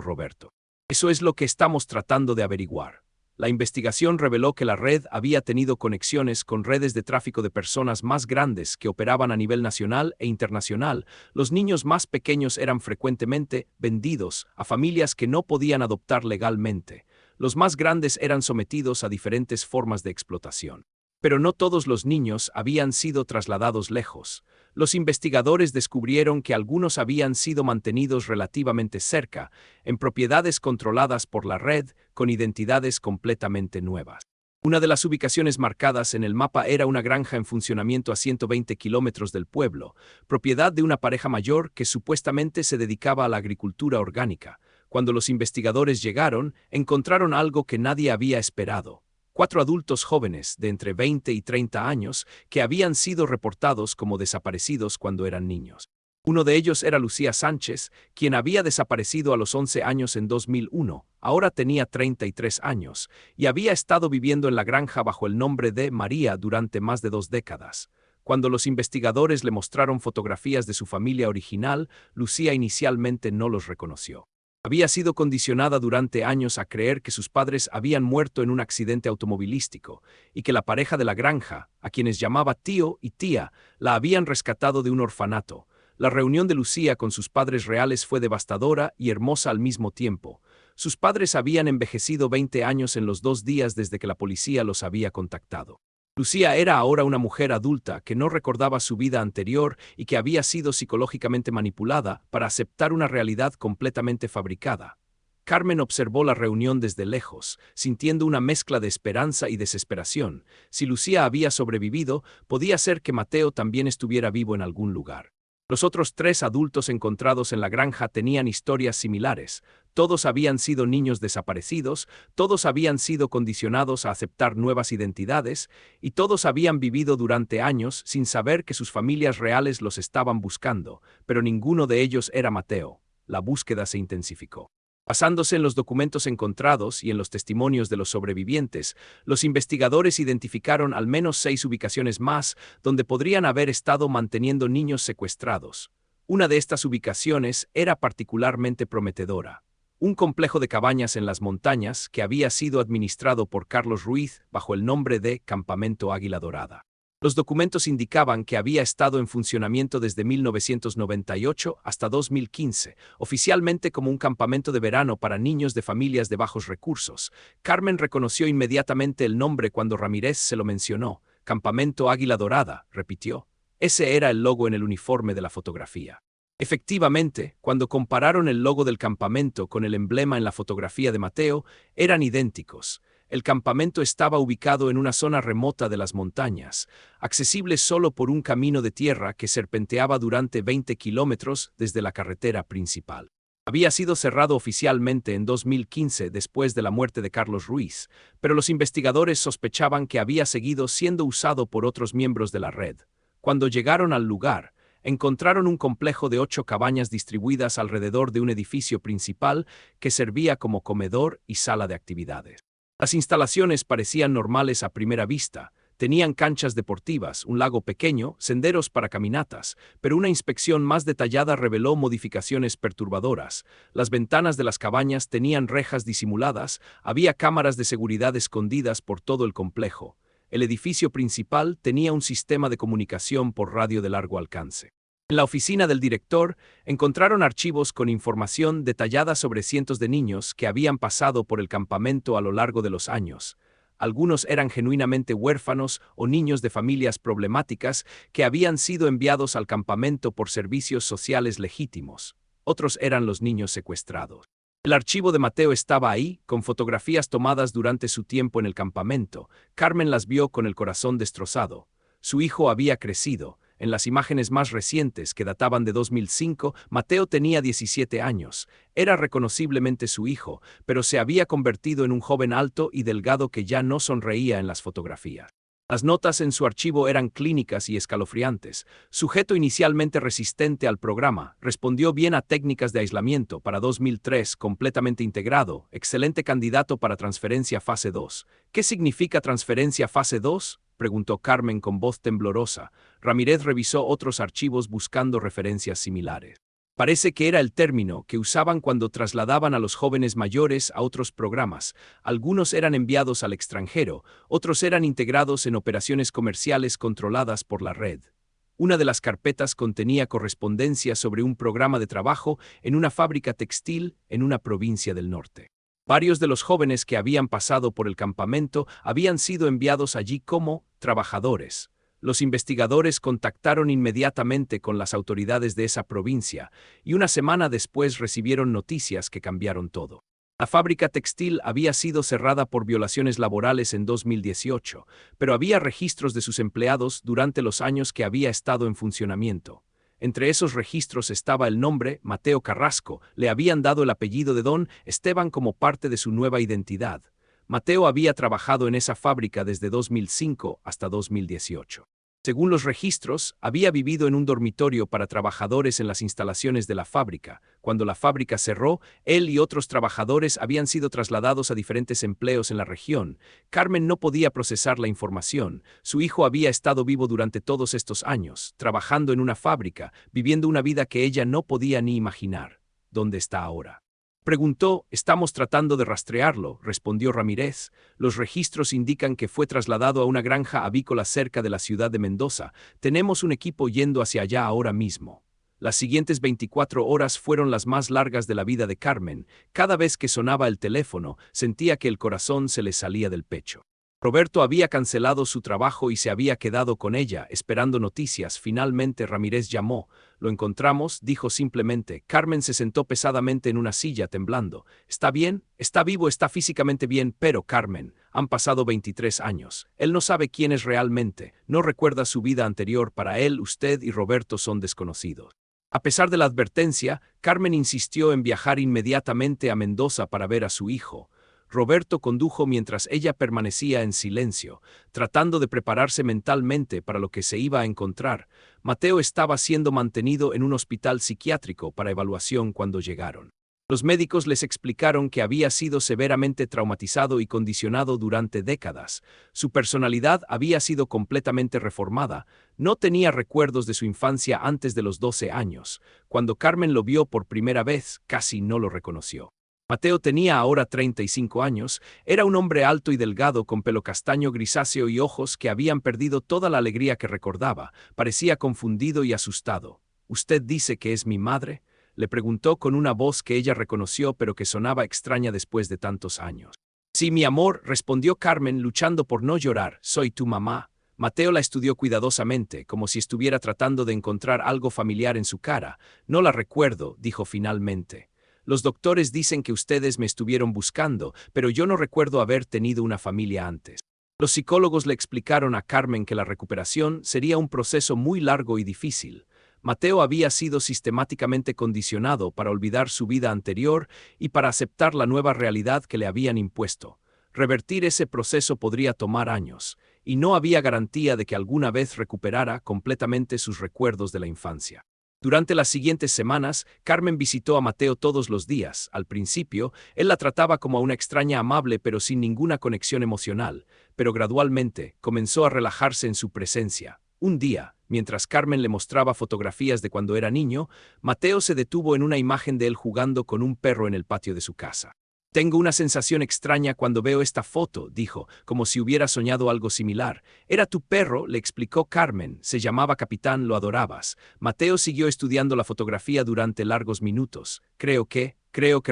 Roberto. Eso es lo que estamos tratando de averiguar. La investigación reveló que la red había tenido conexiones con redes de tráfico de personas más grandes que operaban a nivel nacional e internacional. Los niños más pequeños eran frecuentemente vendidos a familias que no podían adoptar legalmente. Los más grandes eran sometidos a diferentes formas de explotación. Pero no todos los niños habían sido trasladados lejos. Los investigadores descubrieron que algunos habían sido mantenidos relativamente cerca, en propiedades controladas por la red, con identidades completamente nuevas. Una de las ubicaciones marcadas en el mapa era una granja en funcionamiento a 120 kilómetros del pueblo, propiedad de una pareja mayor que supuestamente se dedicaba a la agricultura orgánica. Cuando los investigadores llegaron, encontraron algo que nadie había esperado: 4 adultos jóvenes de entre 20 y 30 años que habían sido reportados como desaparecidos cuando eran niños. Uno de ellos era Lucía Sánchez, quien había desaparecido a los 11 años en 2001, ahora tenía 33 años, y había estado viviendo en la granja bajo el nombre de María durante más de 2 décadas. Cuando los investigadores le mostraron fotografías de su familia original, Lucía inicialmente no los reconoció. Había sido condicionada durante años a creer que sus padres habían muerto en un accidente automovilístico y que la pareja de la granja, a quienes llamaba tío y tía, la habían rescatado de un orfanato. La reunión de Lucía con sus padres reales fue devastadora y hermosa al mismo tiempo. Sus padres habían envejecido 20 años en los 2 días desde que la policía los había contactado. Lucía era ahora una mujer adulta que no recordaba su vida anterior y que había sido psicológicamente manipulada para aceptar una realidad completamente fabricada. Carmen observó la reunión desde lejos, sintiendo una mezcla de esperanza y desesperación. Si Lucía había sobrevivido, podía ser que Mateo también estuviera vivo en algún lugar. Los otros 3 adultos encontrados en la granja tenían historias similares. Todos habían sido niños desaparecidos, todos habían sido condicionados a aceptar nuevas identidades, y todos habían vivido durante años sin saber que sus familias reales los estaban buscando, pero ninguno de ellos era Mateo. La búsqueda se intensificó. Basándose en los documentos encontrados y en los testimonios de los sobrevivientes, los investigadores identificaron al menos 6 ubicaciones más donde podrían haber estado manteniendo niños secuestrados. Una de estas ubicaciones era particularmente prometedora: un complejo de cabañas en las montañas que había sido administrado por Carlos Ruiz bajo el nombre de Campamento Águila Dorada. Los documentos indicaban que había estado en funcionamiento desde 1998 hasta 2015, oficialmente como un campamento de verano para niños de familias de bajos recursos. Carmen reconoció inmediatamente el nombre cuando Ramírez se lo mencionó. Campamento Águila Dorada, repitió. Ese era el logo en el uniforme de la fotografía. Efectivamente, cuando compararon el logo del campamento con el emblema en la fotografía de Mateo, eran idénticos. El campamento estaba ubicado en una zona remota de las montañas, accesible solo por un camino de tierra que serpenteaba durante 20 kilómetros desde la carretera principal. Había sido cerrado oficialmente en 2015 después de la muerte de Carlos Ruiz, pero los investigadores sospechaban que había seguido siendo usado por otros miembros de la red. Cuando llegaron al lugar, encontraron un complejo de 8 cabañas distribuidas alrededor de un edificio principal que servía como comedor y sala de actividades. Las instalaciones parecían normales a primera vista. Tenían canchas deportivas, un lago pequeño, senderos para caminatas, pero una inspección más detallada reveló modificaciones perturbadoras. Las ventanas de las cabañas tenían rejas disimuladas, había cámaras de seguridad escondidas por todo el complejo. El edificio principal tenía un sistema de comunicación por radio de largo alcance. En la oficina del director, encontraron archivos con información detallada sobre cientos de niños que habían pasado por el campamento a lo largo de los años. Algunos eran genuinamente huérfanos o niños de familias problemáticas que habían sido enviados al campamento por servicios sociales legítimos. Otros eran los niños secuestrados. El archivo de Mateo estaba ahí, con fotografías tomadas durante su tiempo en el campamento. Carmen las vio con el corazón destrozado. Su hijo había crecido. En las imágenes más recientes, que databan de 2005, Mateo tenía 17 años. Era reconociblemente su hijo, pero se había convertido en un joven alto y delgado que ya no sonreía en las fotografías. Las notas en su archivo eran clínicas y escalofriantes. Sujeto inicialmente resistente al programa, respondió bien a técnicas de aislamiento para 2003, completamente integrado, excelente candidato para transferencia fase 2. ¿Qué significa transferencia fase 2? Preguntó Carmen con voz temblorosa. Ramírez revisó otros archivos buscando referencias similares. Parece que era el término que usaban cuando trasladaban a los jóvenes mayores a otros programas. Algunos eran enviados al extranjero, otros eran integrados en operaciones comerciales controladas por la red. Una de las carpetas contenía correspondencia sobre un programa de trabajo en una fábrica textil en una provincia del norte. Varios de los jóvenes que habían pasado por el campamento habían sido enviados allí como trabajadores. Los investigadores contactaron inmediatamente con las autoridades de esa provincia y una semana después recibieron noticias que cambiaron todo. La fábrica textil había sido cerrada por violaciones laborales en 2018, pero había registros de sus empleados durante los años que había estado en funcionamiento. Entre esos registros estaba el nombre Mateo Carrasco. Le habían dado el apellido de Don Esteban como parte de su nueva identidad. Mateo había trabajado en esa fábrica desde 2005 hasta 2018. Según los registros, había vivido en un dormitorio para trabajadores en las instalaciones de la fábrica. Cuando la fábrica cerró, él y otros trabajadores habían sido trasladados a diferentes empleos en la región. Carmen no podía procesar la información. Su hijo había estado vivo durante todos estos años, trabajando en una fábrica, viviendo una vida que ella no podía ni imaginar. ¿Dónde está ahora? Preguntó. Estamos tratando de rastrearlo, respondió Ramírez. Los registros indican que fue trasladado a una granja avícola cerca de la ciudad de Mendoza. Tenemos un equipo yendo hacia allá ahora mismo. Las siguientes 24 horas fueron las más largas de la vida de Carmen. Cada vez que sonaba el teléfono, sentía que el corazón se le salía del pecho. Roberto había cancelado su trabajo y se había quedado con ella, esperando noticias. Finalmente Ramírez llamó. Lo encontramos, dijo simplemente. Carmen se sentó pesadamente en una silla, temblando. ¿Está bien? Está vivo, está físicamente bien, pero Carmen, han pasado 23 años. Él no sabe quién es realmente, no recuerda su vida anterior. Para él, usted y Roberto son desconocidos. A pesar de la advertencia, Carmen insistió en viajar inmediatamente a Mendoza para ver a su hijo. Roberto condujo mientras ella permanecía en silencio, tratando de prepararse mentalmente para lo que se iba a encontrar. Mateo estaba siendo mantenido en un hospital psiquiátrico para evaluación cuando llegaron. Los médicos les explicaron que había sido severamente traumatizado y condicionado durante décadas. Su personalidad había sido completamente reformada. No tenía recuerdos de su infancia antes de los 12 años. Cuando Carmen lo vio por primera vez, casi no lo reconoció. Mateo tenía ahora 35 años, era un hombre alto y delgado con pelo castaño grisáceo y ojos que habían perdido toda la alegría que recordaba. Parecía confundido y asustado. ¿Usted dice que es mi madre?, le preguntó con una voz que ella reconoció pero que sonaba extraña después de tantos años. Sí, mi amor, respondió Carmen luchando por no llorar, soy tu mamá. Mateo la estudió cuidadosamente, como si estuviera tratando de encontrar algo familiar en su cara. No la recuerdo, dijo finalmente. Los doctores dicen que ustedes me estuvieron buscando, pero yo no recuerdo haber tenido una familia antes. Los psicólogos le explicaron a Carmen que la recuperación sería un proceso muy largo y difícil. Mateo había sido sistemáticamente condicionado para olvidar su vida anterior y para aceptar la nueva realidad que le habían impuesto. Revertir ese proceso podría tomar años, y no había garantía de que alguna vez recuperara completamente sus recuerdos de la infancia. Durante las siguientes semanas, Carmen visitó a Mateo todos los días. Al principio, él la trataba como a una extraña amable pero sin ninguna conexión emocional, pero gradualmente comenzó a relajarse en su presencia. Un día, mientras Carmen le mostraba fotografías de cuando era niño, Mateo se detuvo en una imagen de él jugando con un perro en el patio de su casa. Tengo una sensación extraña cuando veo esta foto, dijo, como si hubiera soñado algo similar. Era tu perro, le explicó Carmen, se llamaba Capitán, lo adorabas. Mateo siguió estudiando la fotografía durante largos minutos. Creo que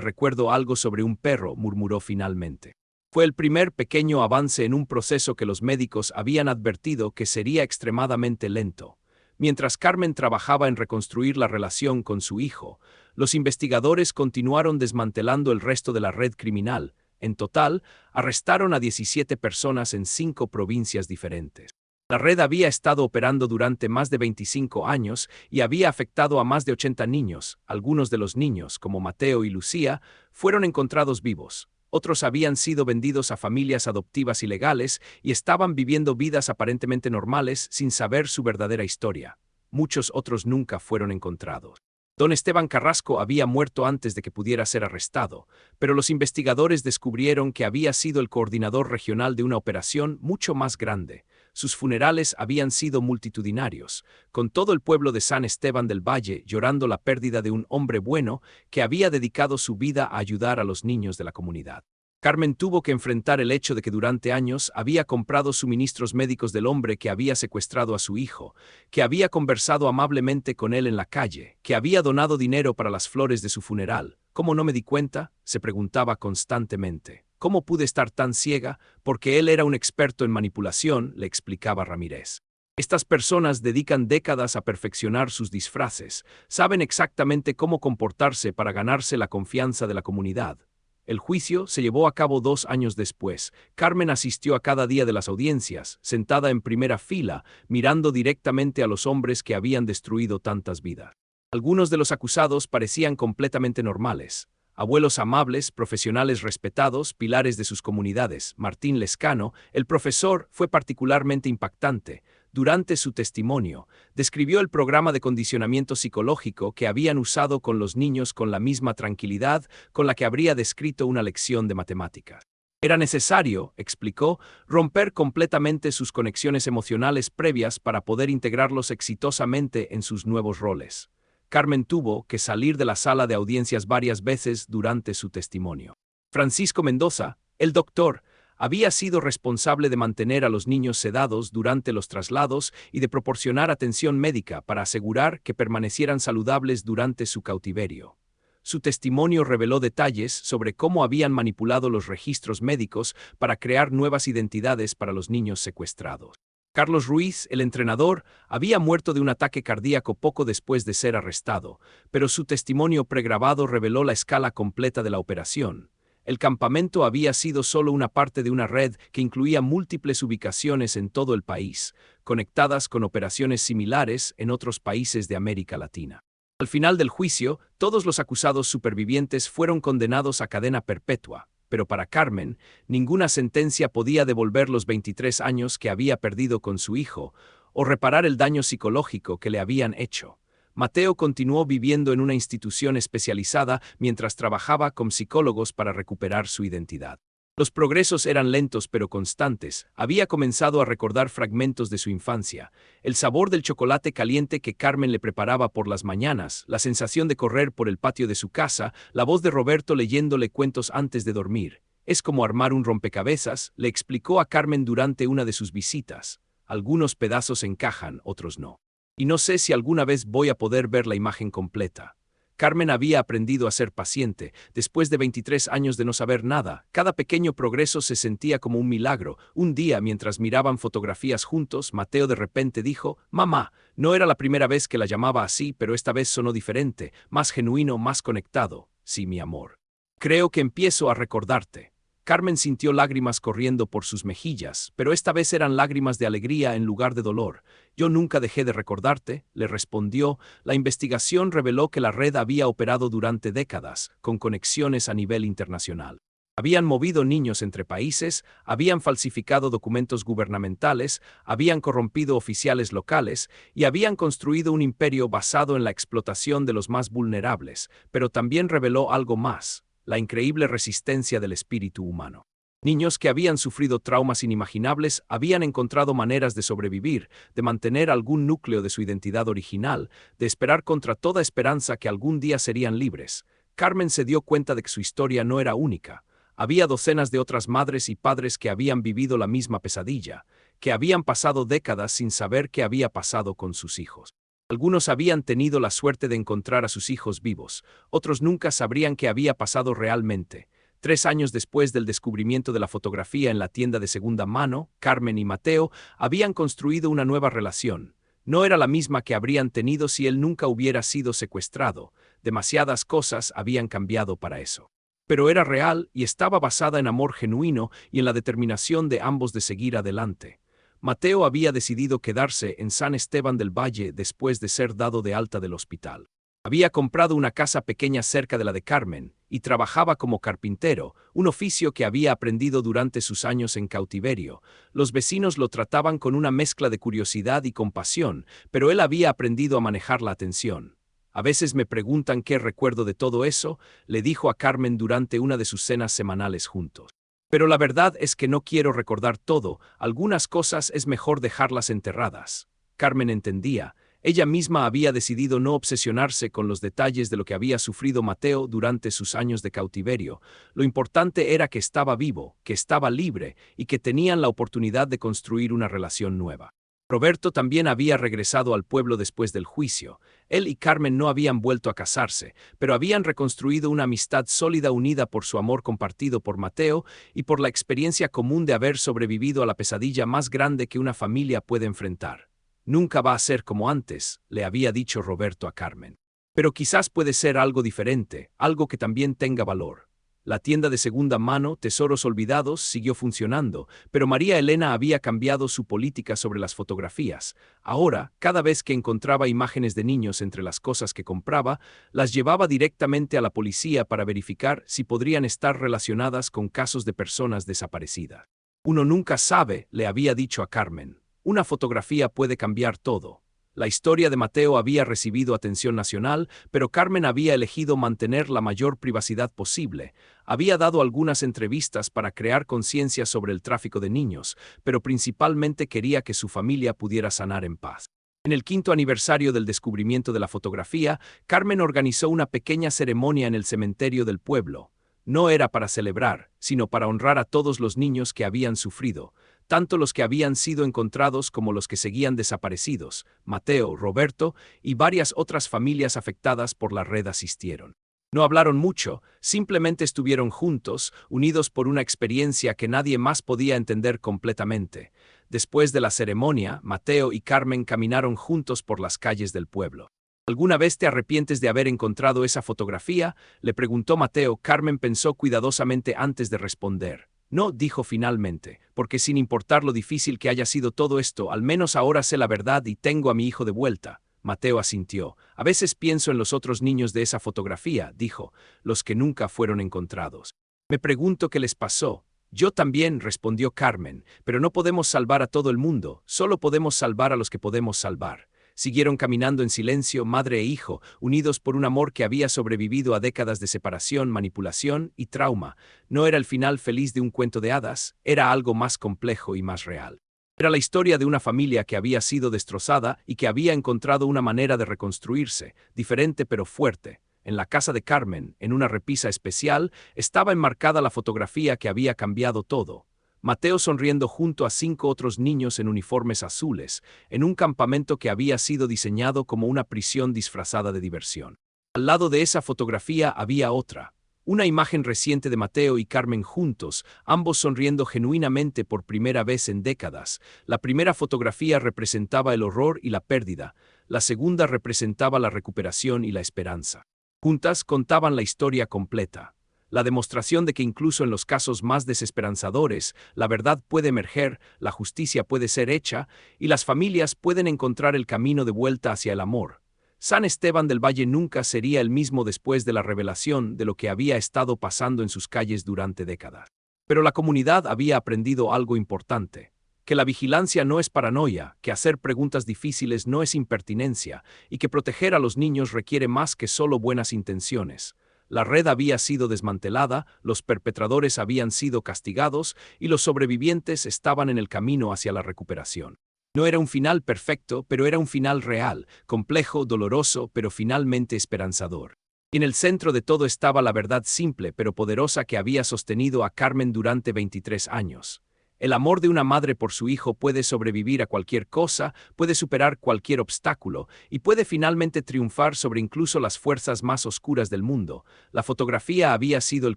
recuerdo algo sobre un perro, murmuró finalmente. Fue el primer pequeño avance en un proceso que los médicos habían advertido que sería extremadamente lento. Mientras Carmen trabajaba en reconstruir la relación con su hijo, los investigadores continuaron desmantelando el resto de la red criminal. En total, arrestaron a 17 personas en 5 provincias diferentes. La red había estado operando durante más de 25 años y había afectado a más de 80 niños. Algunos de los niños, como Mateo y Lucía, fueron encontrados vivos. Otros habían sido vendidos a familias adoptivas ilegales y estaban viviendo vidas aparentemente normales sin saber su verdadera historia. Muchos otros nunca fueron encontrados. Don Esteban Carrasco había muerto antes de que pudiera ser arrestado, pero los investigadores descubrieron que había sido el coordinador regional de una operación mucho más grande. Sus funerales habían sido multitudinarios, con todo el pueblo de San Esteban del Valle llorando la pérdida de un hombre bueno que había dedicado su vida a ayudar a los niños de la comunidad. Carmen tuvo que enfrentar el hecho de que durante años había comprado suministros médicos del hombre que había secuestrado a su hijo, que había conversado amablemente con él en la calle, que había donado dinero para las flores de su funeral. ¿Cómo no me di cuenta?, se preguntaba constantemente. ¿Cómo pude estar tan ciega? Porque él era un experto en manipulación, le explicaba Ramírez. Estas personas dedican décadas a perfeccionar sus disfraces, saben exactamente cómo comportarse para ganarse la confianza de la comunidad. El juicio se llevó a cabo 2 años después. Carmen asistió a cada día de las audiencias, sentada en primera fila, mirando directamente a los hombres que habían destruido tantas vidas. Algunos de los acusados parecían completamente normales. Abuelos amables, profesionales respetados, pilares de sus comunidades. Martín Lescano, el profesor, fue particularmente impactante. Durante su testimonio, describió el programa de condicionamiento psicológico que habían usado con los niños con la misma tranquilidad con la que habría descrito una lección de matemáticas. Era necesario, explicó, romper completamente sus conexiones emocionales previas para poder integrarlos exitosamente en sus nuevos roles. Carmen tuvo que salir de la sala de audiencias varias veces durante su testimonio. Francisco Mendoza, el doctor, había sido responsable de mantener a los niños sedados durante los traslados y de proporcionar atención médica para asegurar que permanecieran saludables durante su cautiverio. Su testimonio reveló detalles sobre cómo habían manipulado los registros médicos para crear nuevas identidades para los niños secuestrados. Carlos Ruiz, el entrenador, había muerto de un ataque cardíaco poco después de ser arrestado, pero su testimonio pregrabado reveló la escala completa de la operación. El campamento había sido solo una parte de una red que incluía múltiples ubicaciones en todo el país, conectadas con operaciones similares en otros países de América Latina. Al final del juicio, todos los acusados supervivientes fueron condenados a cadena perpetua, pero para Carmen, ninguna sentencia podía devolver los 23 años que había perdido con su hijo o reparar el daño psicológico que le habían hecho. Mateo continuó viviendo en una institución especializada mientras trabajaba con psicólogos para recuperar su identidad. Los progresos eran lentos pero constantes. Había comenzado a recordar fragmentos de su infancia, el sabor del chocolate caliente que Carmen le preparaba por las mañanas, la sensación de correr por el patio de su casa, la voz de Roberto leyéndole cuentos antes de dormir. Es como armar un rompecabezas, le explicó a Carmen durante una de sus visitas. Algunos pedazos encajan, otros no. Y no sé si alguna vez voy a poder ver la imagen completa. Carmen había aprendido a ser paciente. Después de 23 años de no saber nada, cada pequeño progreso se sentía como un milagro. Un día, mientras miraban fotografías juntos, Mateo de repente dijo: «Mamá». No era la primera vez que la llamaba así, pero esta vez sonó diferente, más genuino, más conectado. «Sí, mi amor. Creo que empiezo a recordarte». Carmen sintió lágrimas corriendo por sus mejillas, pero esta vez eran lágrimas de alegría en lugar de dolor. «Yo nunca dejé de recordarte», le respondió. La investigación reveló que la red había operado durante décadas, con conexiones a nivel internacional. Habían movido niños entre países, habían falsificado documentos gubernamentales, habían corrompido oficiales locales y habían construido un imperio basado en la explotación de los más vulnerables, pero también reveló algo más: la increíble resistencia del espíritu humano. Niños que habían sufrido traumas inimaginables habían encontrado maneras de sobrevivir, de mantener algún núcleo de su identidad original, de esperar contra toda esperanza que algún día serían libres. Carmen se dio cuenta de que su historia no era única. Había docenas de otras madres y padres que habían vivido la misma pesadilla, que habían pasado décadas sin saber qué había pasado con sus hijos. Algunos habían tenido la suerte de encontrar a sus hijos vivos, otros nunca sabrían qué había pasado realmente. 3 años después del descubrimiento de la fotografía en la tienda de segunda mano, Carmen y Mateo habían construido una nueva relación. No era la misma que habrían tenido si él nunca hubiera sido secuestrado. Demasiadas cosas habían cambiado para eso. Pero era real y estaba basada en amor genuino y en la determinación de ambos de seguir adelante. Mateo había decidido quedarse en San Esteban del Valle después de ser dado de alta del hospital. Había comprado una casa pequeña cerca de la de Carmen y trabajaba como carpintero, un oficio que había aprendido durante sus años en cautiverio. Los vecinos lo trataban con una mezcla de curiosidad y compasión, pero él había aprendido a manejar la atención. A veces me preguntan qué recuerdo de todo eso, le dijo a Carmen durante una de sus cenas semanales juntos. Pero la verdad es que no quiero recordar todo, algunas cosas es mejor dejarlas enterradas. Carmen entendía. Ella misma había decidido no obsesionarse con los detalles de lo que había sufrido Mateo durante sus años de cautiverio. Lo importante era que estaba vivo, que estaba libre y que tenían la oportunidad de construir una relación nueva. Roberto también había regresado al pueblo después del juicio. Él y Carmen no habían vuelto a casarse, pero habían reconstruido una amistad sólida unida por su amor compartido por Mateo y por la experiencia común de haber sobrevivido a la pesadilla más grande que una familia puede enfrentar. Nunca va a ser como antes, le había dicho Roberto a Carmen. Pero quizás puede ser algo diferente, algo que también tenga valor. La tienda de segunda mano, Tesoros Olvidados, siguió funcionando, pero María Elena había cambiado su política sobre las fotografías. Ahora, cada vez que encontraba imágenes de niños entre las cosas que compraba, las llevaba directamente a la policía para verificar si podrían estar relacionadas con casos de personas desaparecidas. Uno nunca sabe, le había dicho a Carmen. Una fotografía puede cambiar todo. La historia de Mateo había recibido atención nacional, pero Carmen había elegido mantener la mayor privacidad posible. Había dado algunas entrevistas para crear conciencia sobre el tráfico de niños, pero principalmente quería que su familia pudiera sanar en paz. En el 5º aniversario del descubrimiento de la fotografía, Carmen organizó una pequeña ceremonia en el cementerio del pueblo. No era para celebrar, sino para honrar a todos los niños que habían sufrido, tanto los que habían sido encontrados como los que seguían desaparecidos. Mateo, Roberto y varias otras familias afectadas por la red asistieron. No hablaron mucho, simplemente estuvieron juntos, unidos por una experiencia que nadie más podía entender completamente. Después de la ceremonia, Mateo y Carmen caminaron juntos por las calles del pueblo. ¿Alguna vez te arrepientes de haber encontrado esa fotografía?, le preguntó Mateo. Carmen pensó cuidadosamente antes de responder. No, dijo finalmente, porque sin importar lo difícil que haya sido todo esto, al menos ahora sé la verdad y tengo a mi hijo de vuelta. Mateo asintió. A veces pienso en los otros niños de esa fotografía, dijo, los que nunca fueron encontrados. Me pregunto qué les pasó. Yo también, respondió Carmen, pero no podemos salvar a todo el mundo, solo podemos salvar a los que podemos salvar. Siguieron caminando en silencio, madre e hijo, unidos por un amor que había sobrevivido a décadas de separación, manipulación y trauma. No era el final feliz de un cuento de hadas, era algo más complejo y más real. Era la historia de una familia que había sido destrozada y que había encontrado una manera de reconstruirse, diferente pero fuerte. En la casa de Carmen, en una repisa especial, estaba enmarcada la fotografía que había cambiado todo. Mateo sonriendo junto a 5 otros niños en uniformes azules, en un campamento que había sido diseñado como una prisión disfrazada de diversión. Al lado de esa fotografía había otra, una imagen reciente de Mateo y Carmen juntos, ambos sonriendo genuinamente por primera vez en décadas. La primera fotografía representaba el horror y la pérdida, la segunda representaba la recuperación y la esperanza. Juntas contaban la historia completa. La demostración de que incluso en los casos más desesperanzadores, la verdad puede emerger, la justicia puede ser hecha, y las familias pueden encontrar el camino de vuelta hacia el amor. San Esteban del Valle nunca sería el mismo después de la revelación de lo que había estado pasando en sus calles durante décadas. Pero la comunidad había aprendido algo importante, que la vigilancia no es paranoia, que hacer preguntas difíciles no es impertinencia, y que proteger a los niños requiere más que solo buenas intenciones. La red había sido desmantelada, los perpetradores habían sido castigados y los sobrevivientes estaban en el camino hacia la recuperación. No era un final perfecto, pero era un final real, complejo, doloroso, pero finalmente esperanzador. Y en el centro de todo estaba la verdad simple pero poderosa que había sostenido a Carmen durante 23 años. El amor de una madre por su hijo puede sobrevivir a cualquier cosa, puede superar cualquier obstáculo y puede finalmente triunfar sobre incluso las fuerzas más oscuras del mundo. La fotografía había sido el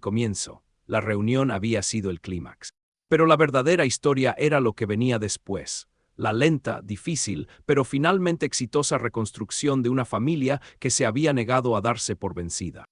comienzo, la reunión había sido el clímax. Pero la verdadera historia era lo que venía después. la lenta, difícil, pero finalmente exitosa reconstrucción de una familia que se había negado a darse por vencida.